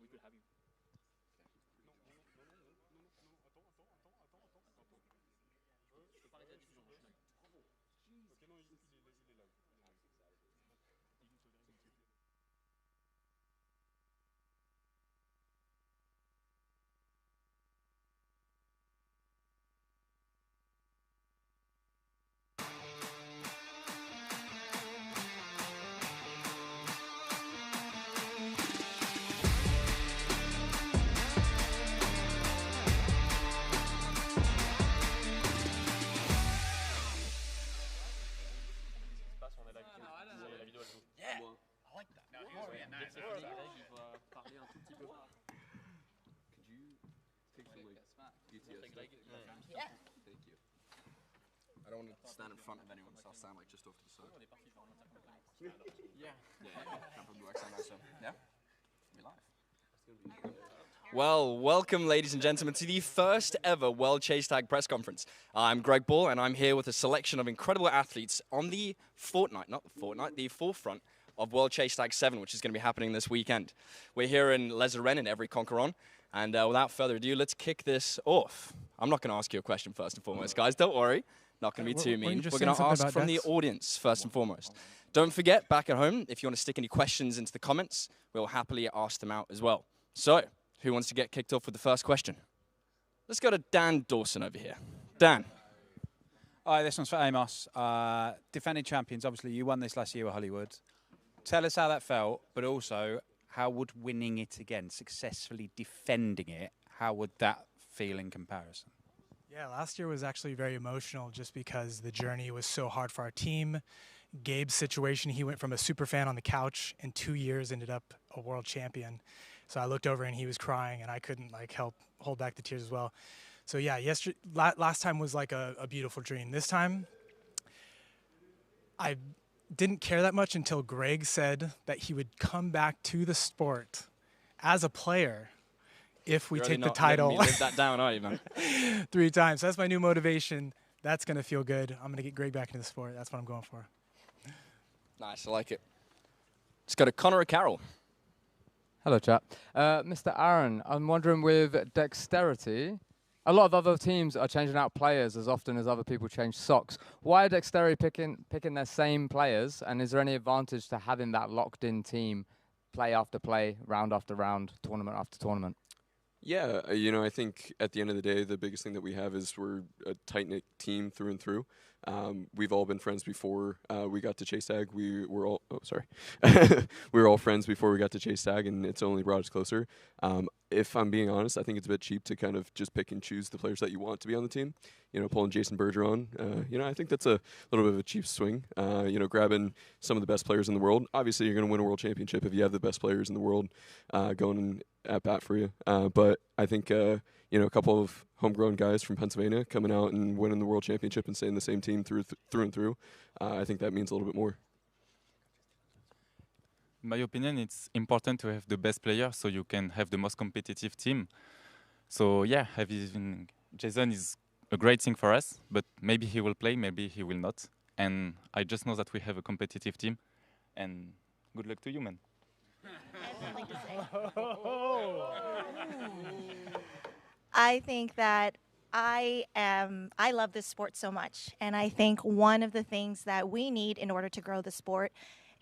we could have you. Je peux pas arrêter la diffusion, je suis dingue. Ok, non, il est là. I don't want to stand in front of anyone, so I'll stand like just off to the side. Yeah. We're live. Well, welcome, ladies and gentlemen, to the first ever World Chase Tag press conference. I'm Greg Ball, and I'm here with a selection of incredible athletes on the the forefront of World Chase Tag 7, which is going to be happening this weekend. We're here in Les Arènes in Every Conqueron, and without further ado, let's kick this off. I'm not going to ask you a question first and foremost, guys. Don't worry. Not going to be too mean. We're going to ask from the audience first and foremost. Don't forget, back at home, if you want to stick any questions into the comments, we'll happily ask them out as well. So, who wants to get kicked off with the first question? Let's go to Dan Dawson over here. Dan. Hi, this one's for Amos. Defending champions, obviously you won this last year with Hollywood. Tell us how that felt, but also how would winning it again, successfully defending it, how would that feel in comparison? Yeah, last year was actually very emotional just because the journey was so hard for our team. Gabe's situation, he went from a super fan on the couch in 2 years, ended up a world champion. So I looked over and he was crying and I couldn't help hold back the tears as well. So yeah, last time was like a beautiful dream. This time, I didn't care that much until Greg said that he would come back to the sport as a player if we take the title. Live that down, are you, man? 3 times. So that's my new motivation. That's going to feel good. I'm going to get Greg back into the sport. That's what I'm going for. Nice, I like it. Let's go to Connor Carroll. Hello, chat. Mr. Aaron, I'm wondering with dexterity, a lot of other teams are changing out players as often as other people change socks. Why are dexterity picking their same players, and is there any advantage to having that locked-in team play after play, round after round, tournament after tournament? Yeah, I think at the end of the day, the biggest thing that we have is we're a tight-knit team through and through. We've all been friends before we got to Chase Tag. We were all we were all friends before we got to Chase Tag, and it's only brought us closer. If I'm being honest, I think it's a bit cheap to kind of just pick and choose the players that you want to be on the team. Pulling Jason Bergeron, I think that's a little bit of a cheap swing. Grabbing some of the best players in the world. Obviously, you're going to win a world championship if you have the best players in the world going at bat for you. But I think a couple of homegrown guys from Pennsylvania coming out and winning the world championship and staying in the same team through and through, I think that means a little bit more. In my opinion, it's important to have the best player so you can have the most competitive team. So yeah, having Jason is a great thing for us, but maybe he will play, maybe he will not. And I just know that we have a competitive team. And good luck to you, man. I think that I love this sport so much, and I think one of the things that we need in order to grow the sport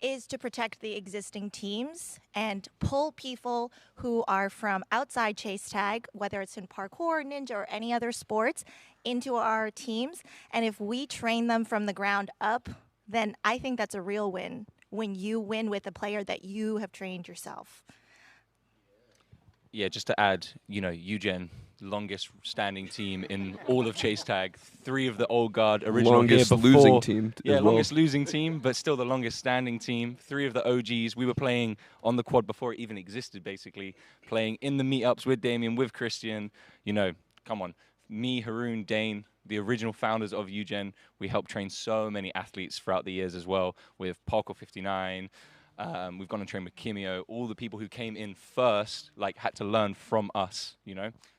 is to protect the existing teams and pull people who are from outside Chase Tag, whether it's in parkour, ninja, or any other sports, into our teams. And if we train them from the ground up, then I think that's a real win, when you win with a player that you have trained yourself. Yeah, just to add, Eugen, longest standing team in all of Chase Tag. 3 of the old guard original longest here before. Losing team. Yeah, as well. longest losing team, but still the longest standing team. 3 of the OGs. We were playing on the quad before it even existed, basically. Playing in the meetups with Damien, with Christian. Come on. Me, Haroon, Dane, the original founders of Eugen. We helped train so many athletes throughout the years as well, with Parkour 59. We've gone and trained with Kimio. All the people who came in first, had to learn from us,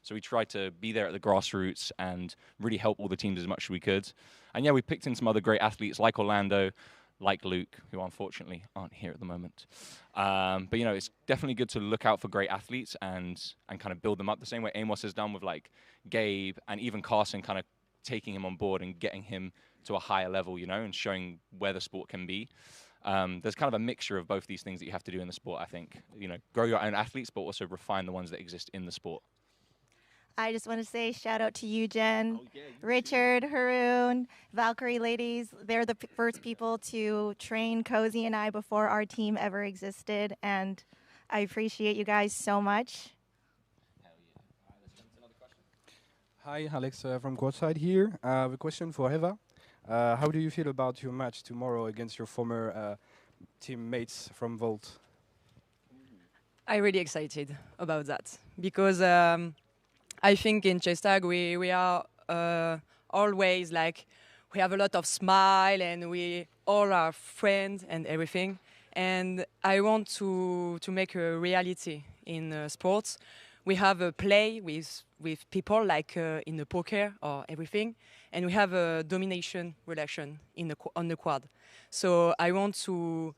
So we tried to be there at the grassroots and really help all the teams as much as we could. And yeah, we picked in some other great athletes like Orlando, like Luke, who unfortunately aren't here at the moment. But you know, it's definitely good to look out for great athletes and kind of build them up the same way Amos has done with like Gabe and even Carson, kind of taking him on board and getting him to a higher level, you know, and showing where the sport can be. There's kind of a mixture of both these things that you have to do in the sport, I think. You know, grow your own athletes, but also refine the ones that exist in the sport. I just want to say shout out to you, Jen, Richard, Haroon, Valkyrie ladies. They're the first people to train Cozy and I before our team ever existed, and I appreciate you guys so much. Hi, Alex from Courtside here. I have a question for Eva. How do you feel about your match tomorrow against your former teammates from Volt? I'm really excited about that because I think in chess tag we are always like we have a lot of smile and we all are friends and everything. And I want to make a reality in sports. We have a play with people like in the poker or everything, and we have a domination relation on the quad. So I want to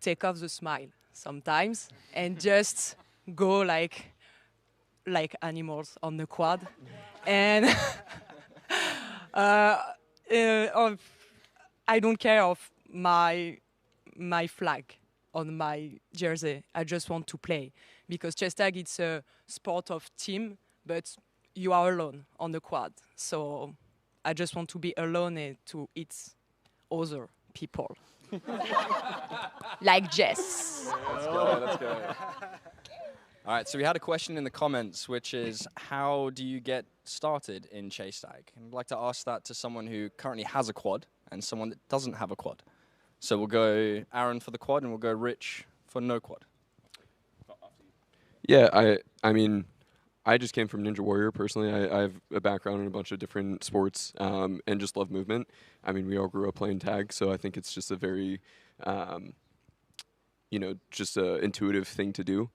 take off the smile sometimes and just go like animals on the quad. And I don't care of my flag on my jersey. I just want to play because chess tag it's a sport of team, but you are alone on the quad. So I just want to be alone and to eat other people. Like Jess. Let's go, let's go. All right, so we had a question in the comments, which is, how do you get started in chase tag? And I'd like to ask that to someone who currently has a quad and someone that doesn't have a quad. So we'll go Aaron for the quad and we'll go Rich for no quad. Yeah, I mean, I just came from Ninja Warrior personally. I have a background in a bunch of different sports and just love movement. I mean, we all grew up playing tag, so I think it's just a very, you know, just a intuitive thing to do.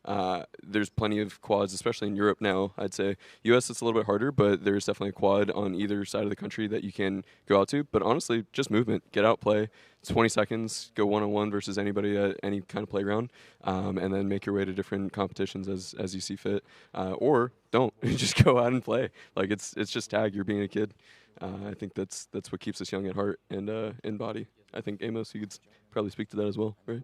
There's plenty of quads, especially in Europe now, I'd say. US, it's a little bit harder, but there's definitely a quad on either side of the country that you can go out to. But honestly, just movement. Get out, play. It's 20 seconds, go one-on-one versus anybody at any kind of playground, and then make your way to different competitions as you see fit. Or don't. Just go out and play. Like, it's just tag. You're being a kid. I think that's what keeps us young at heart and in body. I think, Amos, you could probably speak to that as well, right?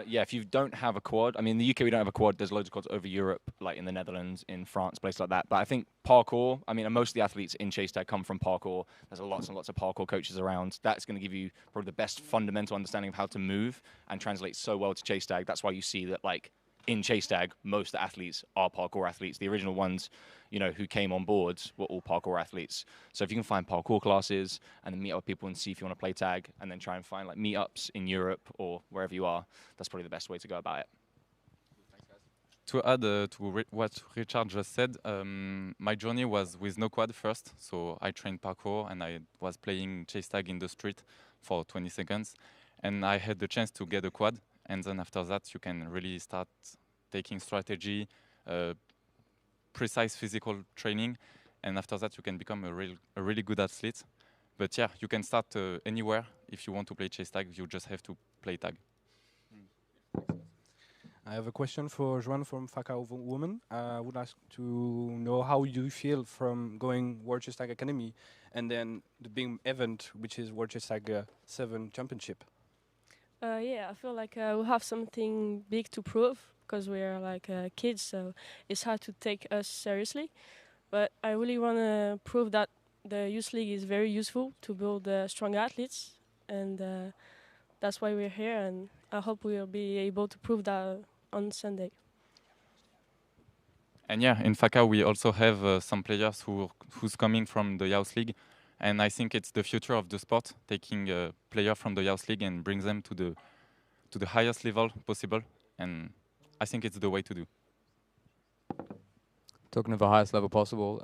Yeah, if you don't have a quad, I mean, in the UK we don't have a quad. There's loads of quads over Europe, like in the Netherlands, in France, places like that. But I think parkour, I mean, and most of the athletes in chase tag come from parkour. There's lots and lots of parkour coaches around. That's going to give you probably the best fundamental understanding of how to move and translate so well to chase tag. That's why you see that, like, in chase tag, most of the athletes are parkour athletes. The original ones, you know, who came on board were all parkour athletes. So if you can find parkour classes and then meet up with people and see if you want to play tag, and then try and find like meetups in Europe or wherever you are, that's probably the best way to go about it. To add what Richard just said, my journey was with no quad first. So I trained parkour and I was playing chase tag in the street for 20 seconds. And I had the chance to get a quad. And then after that, you can really start taking strategy, precise physical training. And after that, you can become a really good athlete. But yeah, you can start anywhere. If you want to play chase tag, you just have to play tag. I have a question for Joan from Fakao Woman. I would like to know how you feel from going World Chess Tag Academy and then the big event, which is World Chess Tag 7 Championship. Yeah, I feel like we'll have something big to prove because we're like kids, so it's hard to take us seriously. But I really want to prove that the youth league is very useful to build strong athletes, and that's why we're here. And I hope we'll be able to prove that on Sunday. And yeah, in FACA we also have some players who's coming from the youth league. And I think it's the future of the sport, taking a player from the youth league and bring them to the highest level possible. And I think it's the way to do. Talking of the highest level possible,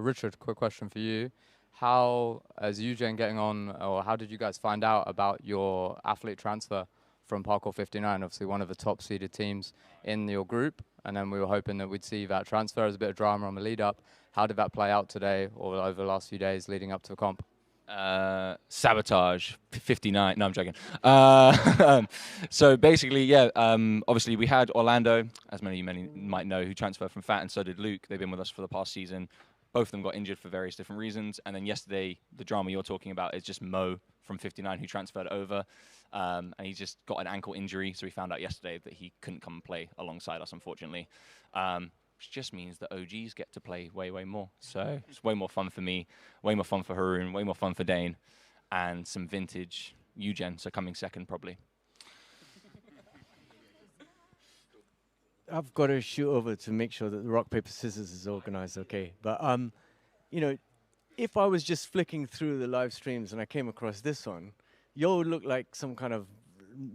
Richard, quick question for you. How is Eugene getting on, or how did you guys find out about your athlete transfer from Parkour 59, obviously one of the top seeded teams in your group? And then we were hoping that we'd see that transfer as a bit of drama on the lead up. How did that play out today or over the last few days leading up to the comp? Sabotage 59. No, I'm joking. So basically, yeah. Obviously, we had Orlando, as many might know, who transferred from FAT, and so did Luke. They've been with us for the past season. Both of them got injured for various different reasons. And then yesterday, the drama you're talking about is just Mo from 59 who transferred over. And he just got an ankle injury. So we found out yesterday that he couldn't come and play alongside us, unfortunately. Which just means that OGs get to play way, way more. So it's way more fun for me, way more fun for Haroon, way more fun for Dane, and some vintage Eugen, so coming second probably. I've got to shoot over to make sure that the rock, paper, scissors is organized okay. But, you know, if I was just flicking through the live streams and I came across this one, you would look like some kind of,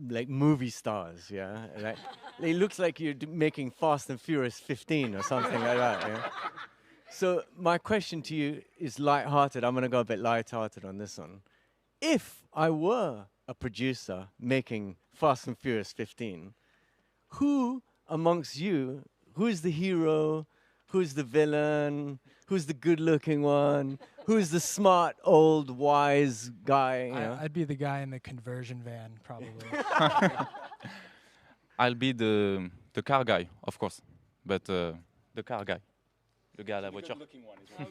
like, movie stars, yeah? Like, it looks like you're making Fast and Furious 15 or something like that, yeah? So my question to you is lighthearted. I'm going to go a bit lighthearted on this one. If I were a producer making Fast and Furious 15, who amongst you, who's the hero, who's the villain, who's the good-looking one, who's the smart, old, wise guy? You know? I'd be the guy in the conversion van, probably. I'll be the car guy, of course, but the car guy. Le gars à la voiture. Good-looking one as well.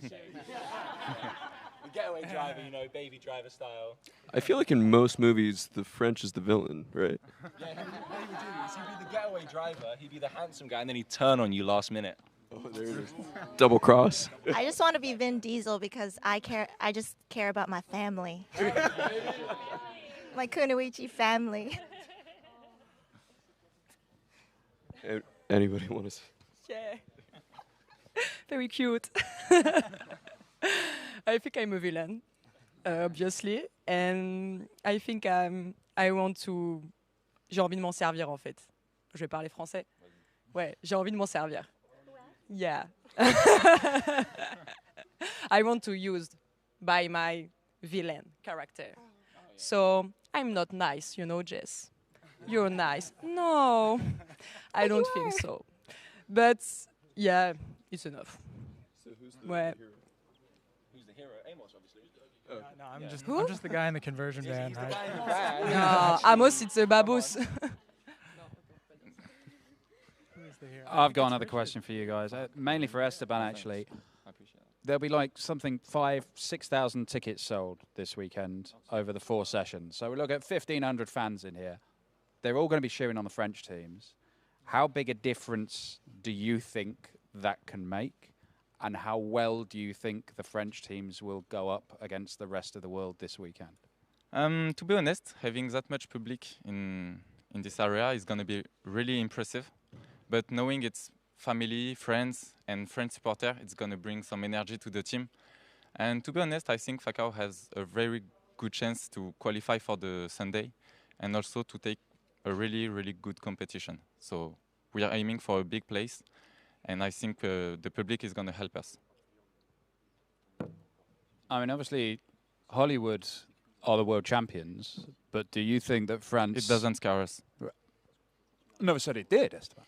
The getaway driver, you know, baby driver style. I feel like in most movies, the French is the villain, right? Yeah, what he would do is he'd be the getaway driver, he'd be the handsome guy, and then he'd turn on you last minute. Oh, there it is. Double cross. I just want to be Vin Diesel because I just care about my family. My Kunoichi family. Anybody want to? Yeah. Very cute. I think I'm a villain, obviously, and I think I want to. J'ai envie de m'en servir en fait. Je vais parler français. Ouais, j'ai envie de m'en servir. Yeah. I want to use by my villain character. So I'm not nice, you know, Jess. You're nice. No, I don't think so. But yeah, it's enough. So who's the Ouais. hero? Who's the hero? Amos, obviously. No, I'm just the guy in the conversion van. He's the guy in the van. No, Amos, it's a baboos. I've got another question for you guys, mainly for Esteban, actually. I appreciate that. There'll be like something 6,000 tickets sold this weekend over the 4 sessions. So we look at 1,500 fans in here. They're all going to be cheering on the French teams. How big a difference do you think that can make? And how well do you think the French teams will go up against the rest of the world this weekend? To be honest, having that much public in this area is going to be really impressive. But knowing it's family, friends, and French supporter, it's going to bring some energy to the team. And to be honest, I think Fakao has a very good chance to qualify for the Sunday and also to take a really, really good competition. So we are aiming for a big place, and I think the public is going to help us. I mean, obviously, Hollywood are the world champions, but do you think that France... It doesn't scare us. Never said it did, Esteban.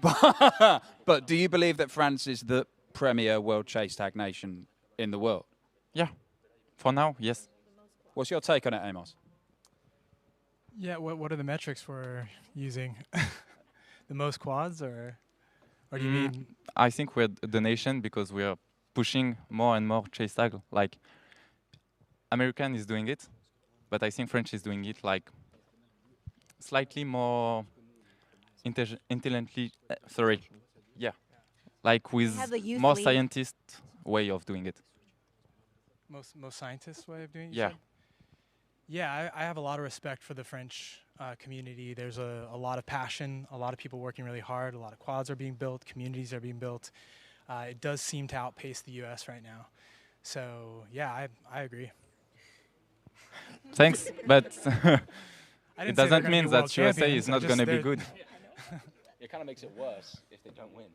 But do you believe that France is the premier world chase tag nation in the world? Yeah, for now, yes. What's your take on it, Amos? Yeah, what are the metrics we're using? The most quads, or do you mean? I think we're the nation because we are pushing more and more chase tag. Like, American is doing it, but I think French is doing it like slightly more intelligently. Yeah, like with more scientist way of doing it. Most scientist way of doing it? Yeah. Yeah, I have a lot of respect for the French community. There's a lot of passion, a lot of people working really hard, a lot of quads are being built, communities are being built. It does seem to outpace the US right now. So, yeah, I agree. Thanks, but it doesn't mean that USA champions, is not going to be good. It kind of makes it worse if they don't win.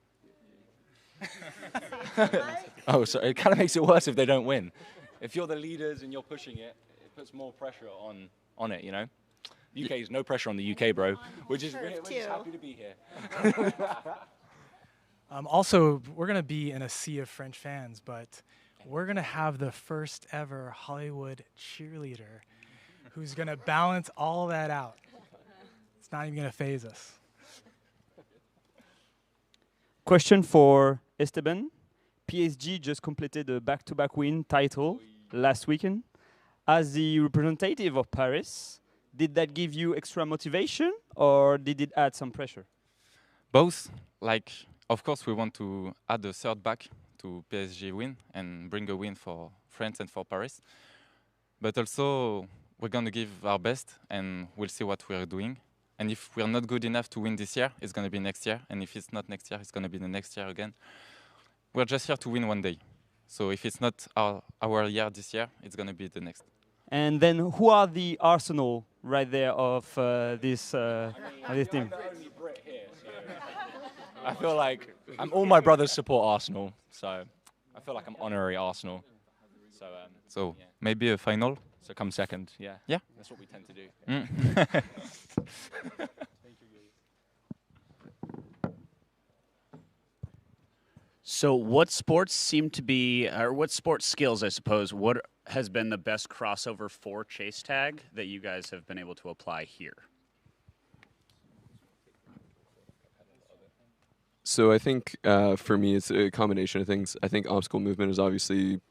Oh, sorry. It kind of makes it worse if they don't win. If you're the leaders and you're pushing it, it puts more pressure on it, you know? UK is no pressure on the UK, bro. We're just happy to be here. Also, we're going to be in a sea of French fans, but we're going to have the first ever Hollywood cheerleader who's going to balance all that out. It's not even going to phase us. Question for Esteban. PSG just completed a back-to-back win title last weekend. As the representative of Paris, did that give you extra motivation or did it add some pressure? Both. Like, of course, we want to add a third back to PSG win and bring a win for France and for Paris. But also, we're going to give our best and we'll see what we're doing. And if we're not good enough to win this year, it's going to be next year. And if it's not next year, it's going to be the next year again. We're just here to win one day. So if it's not our year this year, it's going to be the next. And then who are the Arsenal right there of this team? I feel like all my brothers support Arsenal, so I feel like I'm honorary Arsenal. So maybe a final? So come second, yeah. Yeah. That's what we tend to do. So what sports seem to be, or what sports skills, I suppose, what has been the best crossover for Chase Tag that you guys have been able to apply here? So I think for me, it's a combination of things. I think obstacle movement is obviously,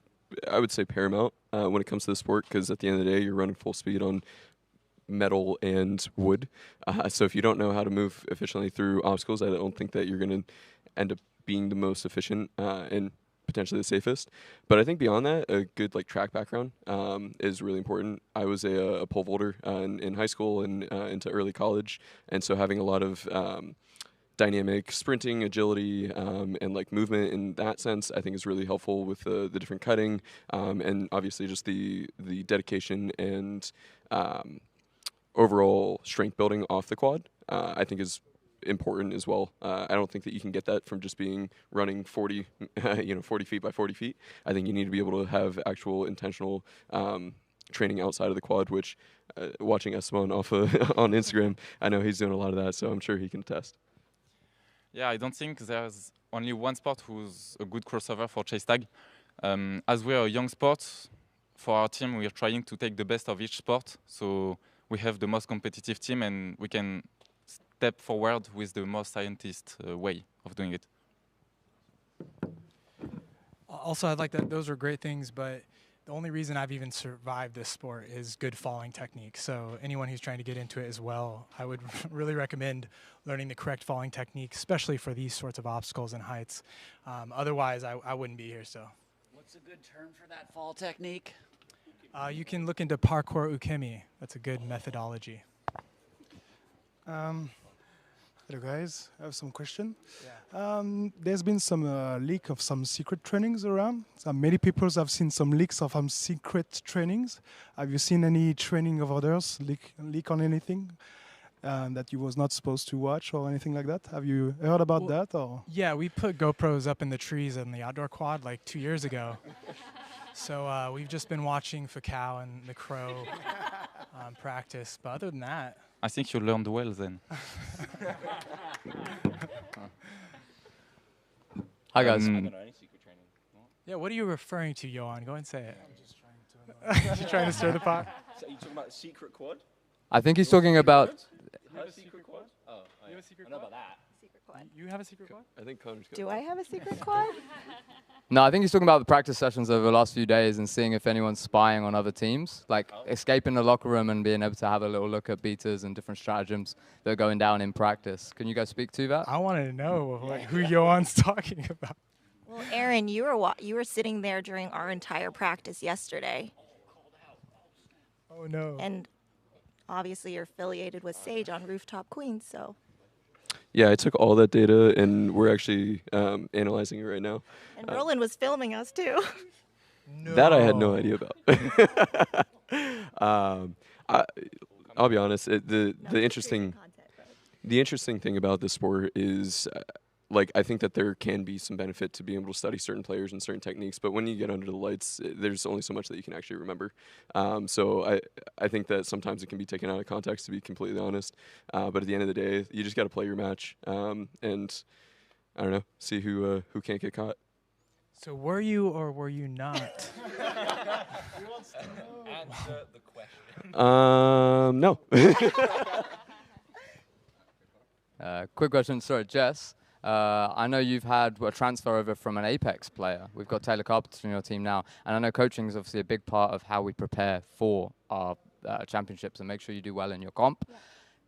I would say, paramount when it comes to the sport, because at the end of the day, you're running full speed on metal and wood. So if you don't know how to move efficiently through obstacles, I don't think that you're going to end up being the most efficient and potentially the safest. But I think beyond that, a good track background is really important. I was a pole vaulter in high school and into early college, and so having a lot of dynamic sprinting, agility, and movement in that sense, I think is really helpful with the different cutting, and obviously just the dedication and overall strength building off the quad, I think is important as well. I don't think that you can get that from just running 40 feet by 40 feet. I think you need to be able to have actual intentional training outside of the quad, which watching Esteban off on Instagram, I know he's doing a lot of that, so I'm sure he can attest. Yeah, I don't think there's only one sport who's a good crossover for Chase Tag. As we're a young sport, for our team, we're trying to take the best of each sport. So we have the most competitive team and we can step forward with the most scientist way of doing it. Also, I'd like that. Those are great things, but the only reason I've even survived this sport is good falling technique. So anyone who's trying to get into it as well, I would really recommend learning the correct falling technique, especially for these sorts of obstacles and heights. Otherwise, I wouldn't be here. So, what's a good term for that fall technique? You can look into parkour ukemi. That's a good methodology. Hello guys, I have some question. Yeah. There's been some leak of some secret trainings around. Many people have seen some leaks of some secret trainings. Have you seen any training of others leak on anything that you was not supposed to watch or anything like that? Have you heard about that? Or? Yeah, we put GoPros up in the trees in the outdoor quad like 2 years ago. So we've just been watching Fakao and the Crow practice. But other than that, I think you learned well then. Hi guys. Yeah, what are you referring to, Johan? Go and say it. I'm just trying to stir the pot. So are you talking about a secret quad? I think he's talking about. You have a secret quad? Oh, you have a secret I know quad? about that. Secret quad. You have a secret quad? I think Connor's got Do I have a secret quad? No, I think he's talking about the practice sessions over the last few days and seeing if anyone's spying on other teams, like escaping the locker room and being able to have a little look at beaters and different stratagems that are going down in practice. Can you guys speak to that? I wanted to know who Johan's talking about. Well, Aaron, you were sitting there during our entire practice yesterday. Oh no. And obviously you're affiliated with Sage on Rooftop Queens, so. Yeah, I took all that data and we're actually analyzing it right now. And Roland was filming us too. No. That I had no idea about. I'll be honest. The interesting thing about this sport is, I think that there can be some benefit to being able to study certain players and certain techniques. But when you get under the lights, there's only so much that you can actually remember. So I think that sometimes it can be taken out of context, to be completely honest. But at the end of the day, you just got to play your match and I don't know, see who can't get caught. So were you or were you not? Answer the question. No. Quick question, sorry, Jess. I know you've had a transfer over from an Apex player. We've got Taylor Carpenter on your team now, and I know coaching is obviously a big part of how we prepare for our championships and make sure you do well in your comp. Yeah.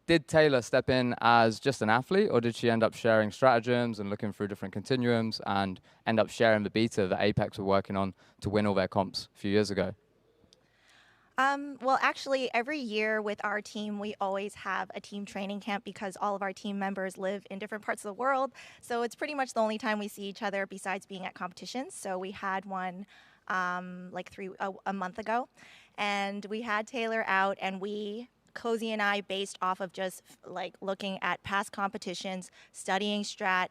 Did Taylor step in as just an athlete, or did she end up sharing stratagems and looking through different continuums and end up sharing the beta that Apex were working on to win all their comps a few years ago? Well, actually, every year with our team, we always have a team training camp because all of our team members live in different parts of the world. So it's pretty much the only time we see each other besides being at competitions. So we had one like a month ago, and we had Taylor out, and Cozy and I, based off of just like looking at past competitions, studying strat,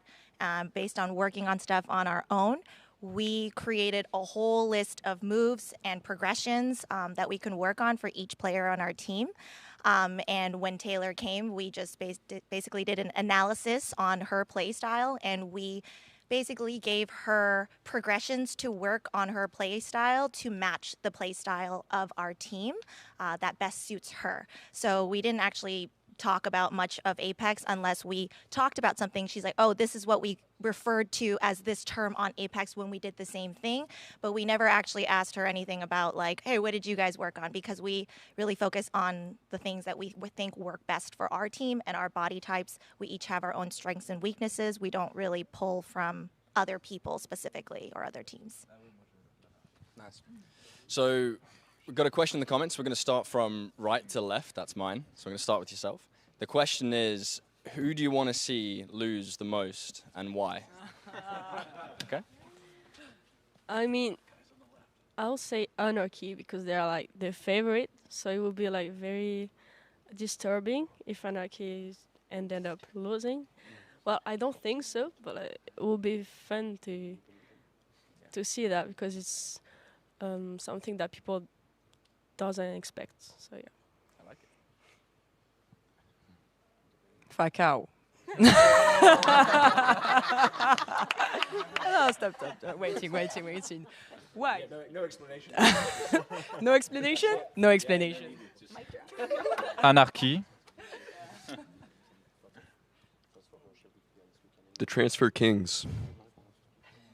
based on working on stuff on our own, we created a whole list of moves and progressions that we can work on for each player on our team. And when Taylor came, we just basically did an analysis on her play style, and we basically gave her progressions to work on her play style to match the play style of our team that best suits her. So we didn't actually talk about much of Apex unless we talked about something. She's like, oh, this is what we referred to as this term on Apex when we did the same thing. But we never actually asked her anything about like, hey, what did you guys work on? Because we really focus on the things that we think work best for our team and our body types. We each have our own strengths and weaknesses. We don't really pull from other people specifically or other teams. Nice. So we've got a question in the comments. We're going to start from right to left. That's mine. So I'm going to start with yourself. The question is, who do you want to see lose the most and why? Okay. I mean, I'll say Anarchy because they're like the favorite. So it will be like very disturbing if Anarchy ended up losing. Well, I don't think so, but it will be fun to see that because it's something that people doesn't expect. So yeah. I like it. Facao. No, stop. Waiting. Why? Yeah, no explanation. No explanation? No explanation. Anarchy. The Transfer Kings.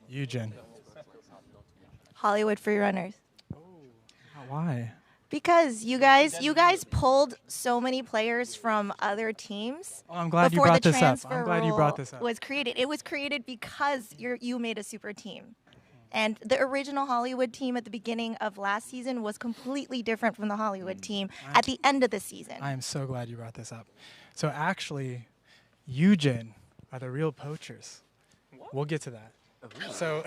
Eugen. Hollywood Freerunners. Why? Because you guys pulled so many players from other teams. Oh, I'm glad you brought this up. I'm glad you brought this up. Was created. It was created because you made a super team. And the original Hollywood team at the beginning of last season was completely different from the Hollywood team at the end of the season. I am so glad you brought this up. So actually, Eugen are the real poachers. What? We'll get to that. So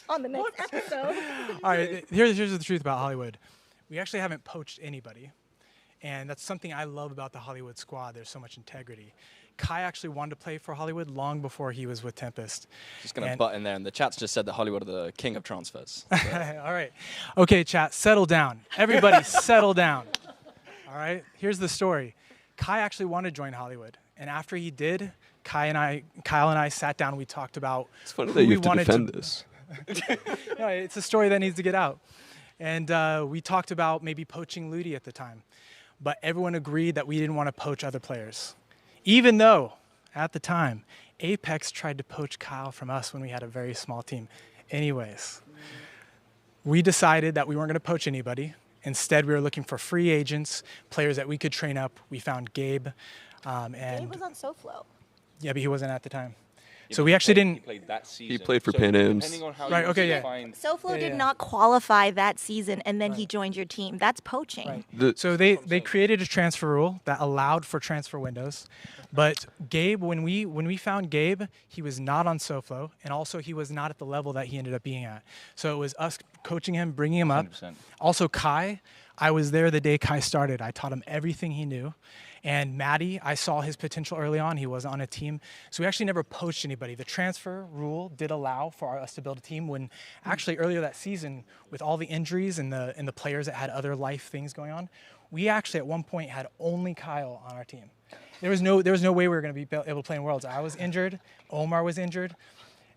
on the next episode. All right, here's the truth about Hollywood. We actually haven't poached anybody. And that's something I love about the Hollywood squad. There's so much integrity. Kai actually wanted to play for Hollywood long before he was with Tempest. Just going to butt in there, and the chat's just said that Hollywood are the king of transfers. So. All right. Okay, chat, settle down. Everybody settle down. All right, here's the story. Kai actually wanted to join Hollywood. And after he did, Kyle and I sat down. We talked about it's funny that you have to defend this. No, it's a story that needs to get out. And we talked about maybe poaching Ludi at the time. But everyone agreed that we didn't want to poach other players. Even though, at the time, Apex tried to poach Kyle from us when we had a very small team. Anyways, we decided that we weren't going to poach anybody. Instead, we were looking for free agents, players that we could train up. We found Gabe. Gabe was on SoFlo. Yeah, but he wasn't at the time. Yeah, so we actually didn't. He played that season. He played for Pan Ams. Right. Okay. Yeah. SoFlo did not qualify that season, and then he joined your team. That's poaching. Right. So they created a transfer rule that allowed for transfer windows, but Gabe, when we found Gabe, he was not on SoFlo, and also he was not at the level that he ended up being at. So it was us coaching him, bringing him up. 100%. Also Kai, I was there the day Kai started. I taught him everything he knew. And Maddie, I saw his potential early on. He was on a team. So we actually never poached anybody. The transfer rule did allow for us to build a team when actually earlier that season, with all the injuries and the players that had other life things going on, we actually at one point had only Kyle on our team. There was no way we were going to be able to play in Worlds. I was injured. Omar was injured.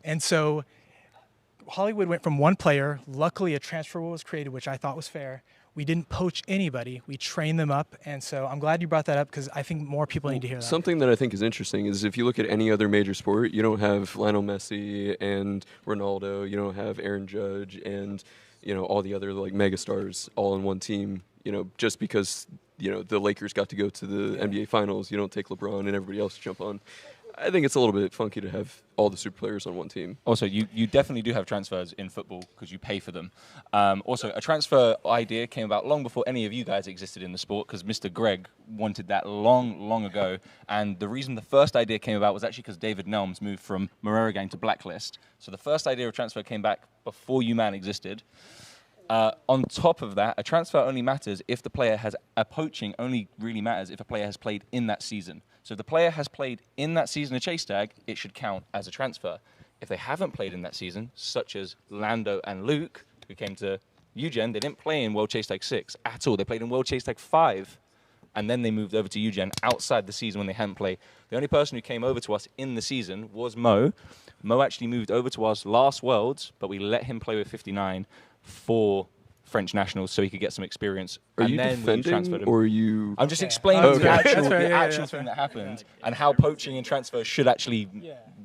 And so Hollywood went from one player. Luckily, a transfer rule was created, which I thought was fair. We didn't poach anybody. We trained them up. And so I'm glad you brought that up because I think more people need to hear that. Something that I think is interesting is if you look at any other major sport, you don't have Lionel Messi and Ronaldo. You don't have Aaron Judge and, all the other like megastars all in one team. Just because, the Lakers got to go to the NBA Finals, you don't take LeBron and everybody else to jump on. I think it's a little bit funky to have all the super players on one team. Also, you definitely do have transfers in football because you pay for them. Also, a transfer idea came about long before any of you guys existed in the sport because Mr. Greg wanted that long ago. And the reason the first idea came about was actually because David Nelms moved from Morera Gang to Blacklist. So the first idea of transfer came back before UMan existed. On top of that, a transfer only matters if the player has a poaching only really matters if a player has played in that season. So if the player has played in that season of Chase Tag, it should count as a transfer. If they haven't played in that season, such as Lando and Luke, who came to UGen, they didn't play in World Chase Tag 6 at all. They played in World Chase Tag 5, and then they moved over to UGen outside the season when they hadn't played. The only person who came over to us in the season was Mo. Mo actually moved over to us last Worlds, but we let him play with 59 for French nationals so he could get some experience. Are and you then we transferred defending him. or are you... I'm just explaining the actual thing that happened and how poaching and transfers should actually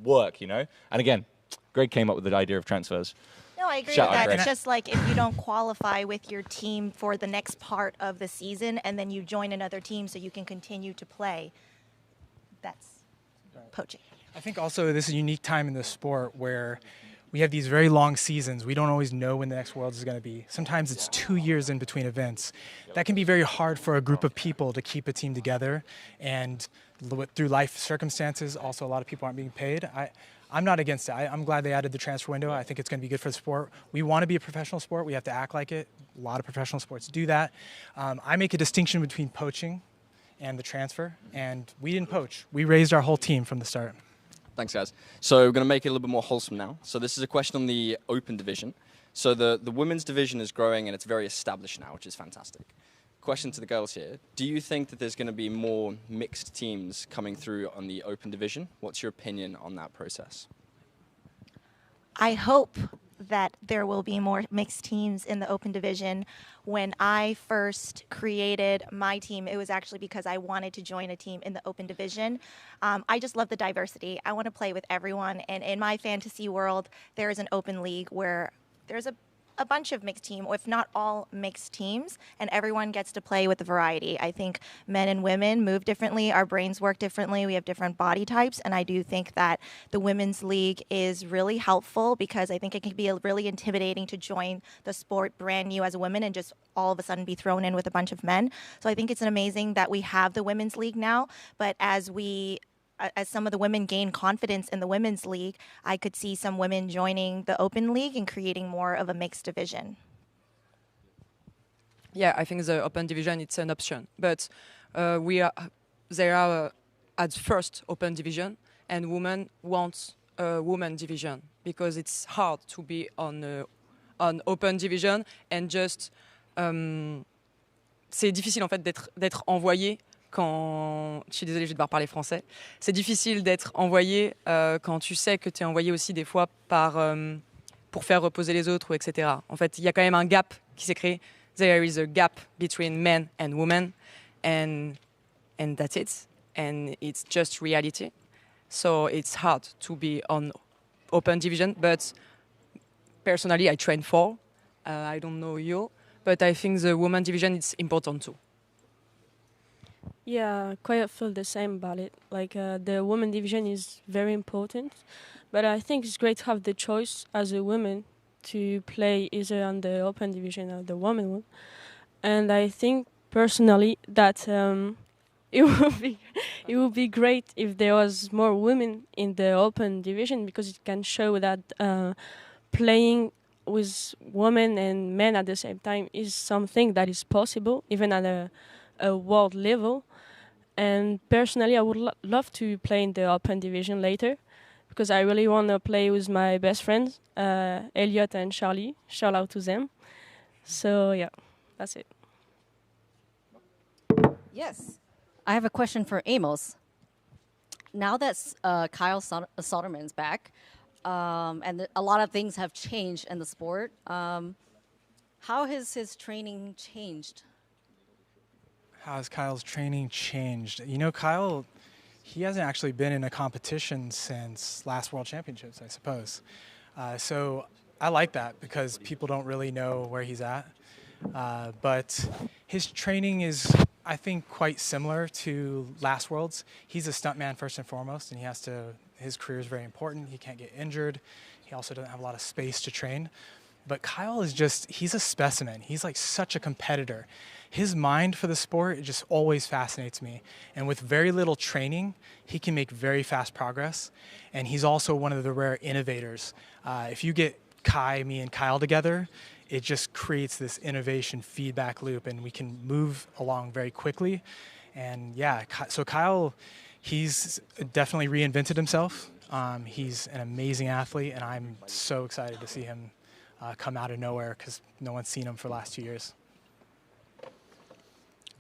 work, And again, Greg came up with the idea of transfers. No, I agree Shout with out, that. Greg. It's just like if you don't qualify with your team for the next part of the season and then you join another team so you can continue to play, that's poaching. I think also this is a unique time in the sport where we have these very long seasons. We don't always know when the next Worlds is going to be. Sometimes it's 2 years in between events. That can be very hard for a group of people to keep a team together. And through life circumstances, also a lot of people aren't being paid. I'm not against it. I'm glad they added the transfer window. I think it's going to be good for the sport. We want to be a professional sport. We have to act like it. A lot of professional sports do that. I make a distinction between poaching and the transfer. And we didn't poach. We raised our whole team from the start. Thanks, guys. So we're going to make it a little bit more wholesome now. So this is a question on the open division. So the women's division is growing and it's very established now, which is fantastic. Question to the girls here. Do you think that there's going to be more mixed teams coming through on the open division? What's your opinion on that process? I hope that there will be more mixed teams in the open division. When I first created my team, it was actually because I wanted to join a team in the open division. I just love the diversity. I want to play with everyone. And in my fantasy world, there is an open league where there's a bunch of mixed teams, or if not all mixed teams, and everyone gets to play with the variety. I think men and women move differently. Our brains work differently. We have different body types, and I do think that the women's league is really helpful because I think it can be really intimidating to join the sport brand new as a woman and just all of a sudden be thrown in with a bunch of men. So I think it's amazing that we have the women's league now, but as some of the women gain confidence in the women's league, I could see some women joining the open league and creating more of a mixed division. Yeah, I think the open division, it's an option. But they are at first open division, and women want a women division because it's hard to be on open division and just... c'est difficile en fait d'être envoyé quand... Je suis désolée, je vais devoir parler français. C'est difficile d'être envoyé quand tu sais que tu es envoyé aussi des fois pour faire reposer les autres, etc. En fait, il y a quand même un gap qui s'est créé. There is a gap between men and women, and that's it. And it's just reality. So it's hard to be on open division, but personally, I train for. I don't know you, but I think the women division is important too. Yeah, quite feel the same about it. Like the women division is very important, but I think it's great to have the choice as a woman to play either on the open division or the women one. And I think personally that it would be great if there was more women in the open division because it can show that playing with women and men at the same time is something that is possible, even at a world level. And personally, I would love to play in the open division later because I really want to play with my best friends, Elliot and Charlie. Shout out to them. So, yeah, that's it. Yes. I have a question for Amos. Now that Kyle Soderman's back, and a lot of things have changed in the sport. How has his training changed? How has Kyle's training changed? You know, Kyle, he hasn't actually been in a competition since last World Championships, I suppose. So I like that because people don't really know where he's at. But his training is, I think, quite similar to last Worlds. He's a stuntman first and foremost, and his career is very important. He can't get injured. He also doesn't have a lot of space to train. But Kyle is he's a specimen. He's like such a competitor. His mind for the sport, it just always fascinates me. And with very little training, he can make very fast progress. And he's also one of the rare innovators. If you get me and Kyle together, it just creates this innovation feedback loop, and we can move along very quickly. And yeah, so Kyle, he's definitely reinvented himself. He's an amazing athlete, and I'm so excited to see him come out of nowhere because no one's seen him for the last 2 years.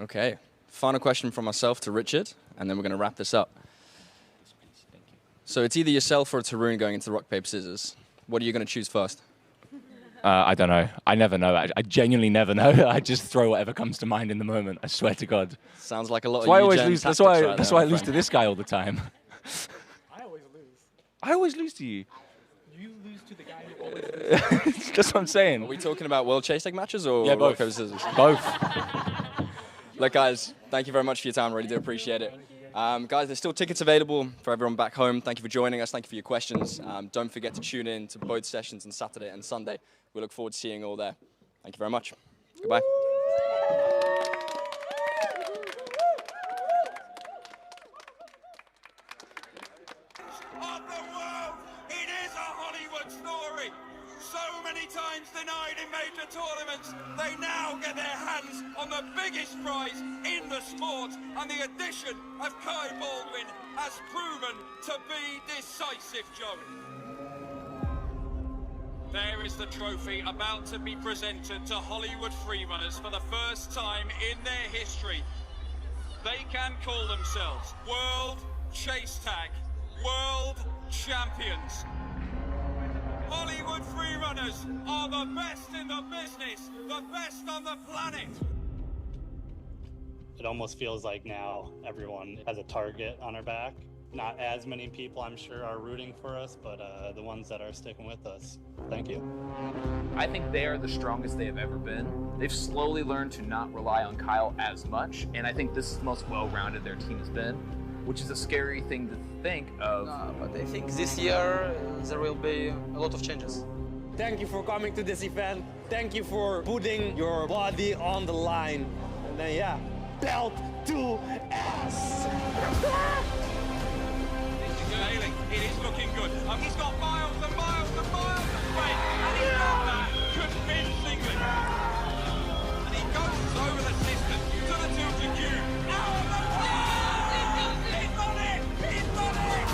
Okay, final question from myself to Richard, and then we're going to wrap this up. So it's either yourself or Tarun going into the rock, paper, scissors. What are you going to choose first? I don't know. I never know. I genuinely never know. I just throw whatever comes to mind in the moment. I swear to God. Sounds like a lot That's why I of always lose. That's why I lose to this guy all the time. I always lose. I always lose to you. You lose to the guy who always loses. That's what I'm saying. Are we talking about World Chase Tag matches or Yeah, both. rock, paper, scissors? Both. Look, guys, thank you very much for your time. Really do appreciate it. Guys, there's still tickets available for everyone back home. Thank you for joining us. Thank you for your questions. Don't forget to tune in to both sessions on Saturday and Sunday. We look forward to seeing you all there. Thank you very much. Goodbye. Of the world, it is a Hollywood story. So many times denied in major tournaments, they now get their hands on the biggest prize in the sport, and the addition of Kai Baldwin has proven to be decisive, Joe. There is the trophy about to be presented to Hollywood freerunners for the first time in their history. They can call themselves World Chase Tag World Champions. Hollywood freerunners are the best in the business, the best on the planet. It almost feels like now everyone has a target on our back. Not as many people, I'm sure, are rooting for us, but the ones that are sticking with us, thank you. I think they are the strongest they have ever been. They've slowly learned to not rely on Kyle as much, and I think this is the most well-rounded their team has been, which is a scary thing to think of. No, but I think this year there will be a lot of changes. Thank you for coming to this event. Thank you for putting your body on the line. And then, yeah, belt to ass. It is looking good. He's got miles and miles and miles of strength, and he's got that convincingly. And he goes over the system to the tilted cube. He's done it! He's done it!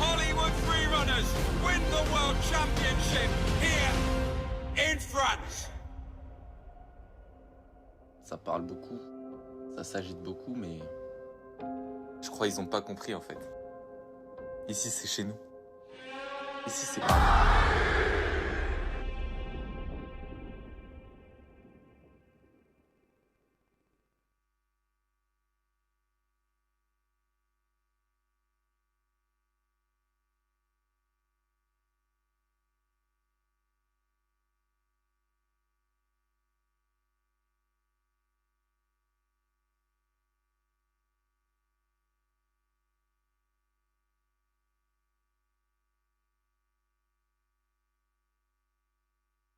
Hollywood freerunners win the World Championship here in France. Ça parle beaucoup, ça s'agite beaucoup, mais je crois qu'ils n'ont pas compris en fait. Ici c'est chez nous. Ici c'est pas.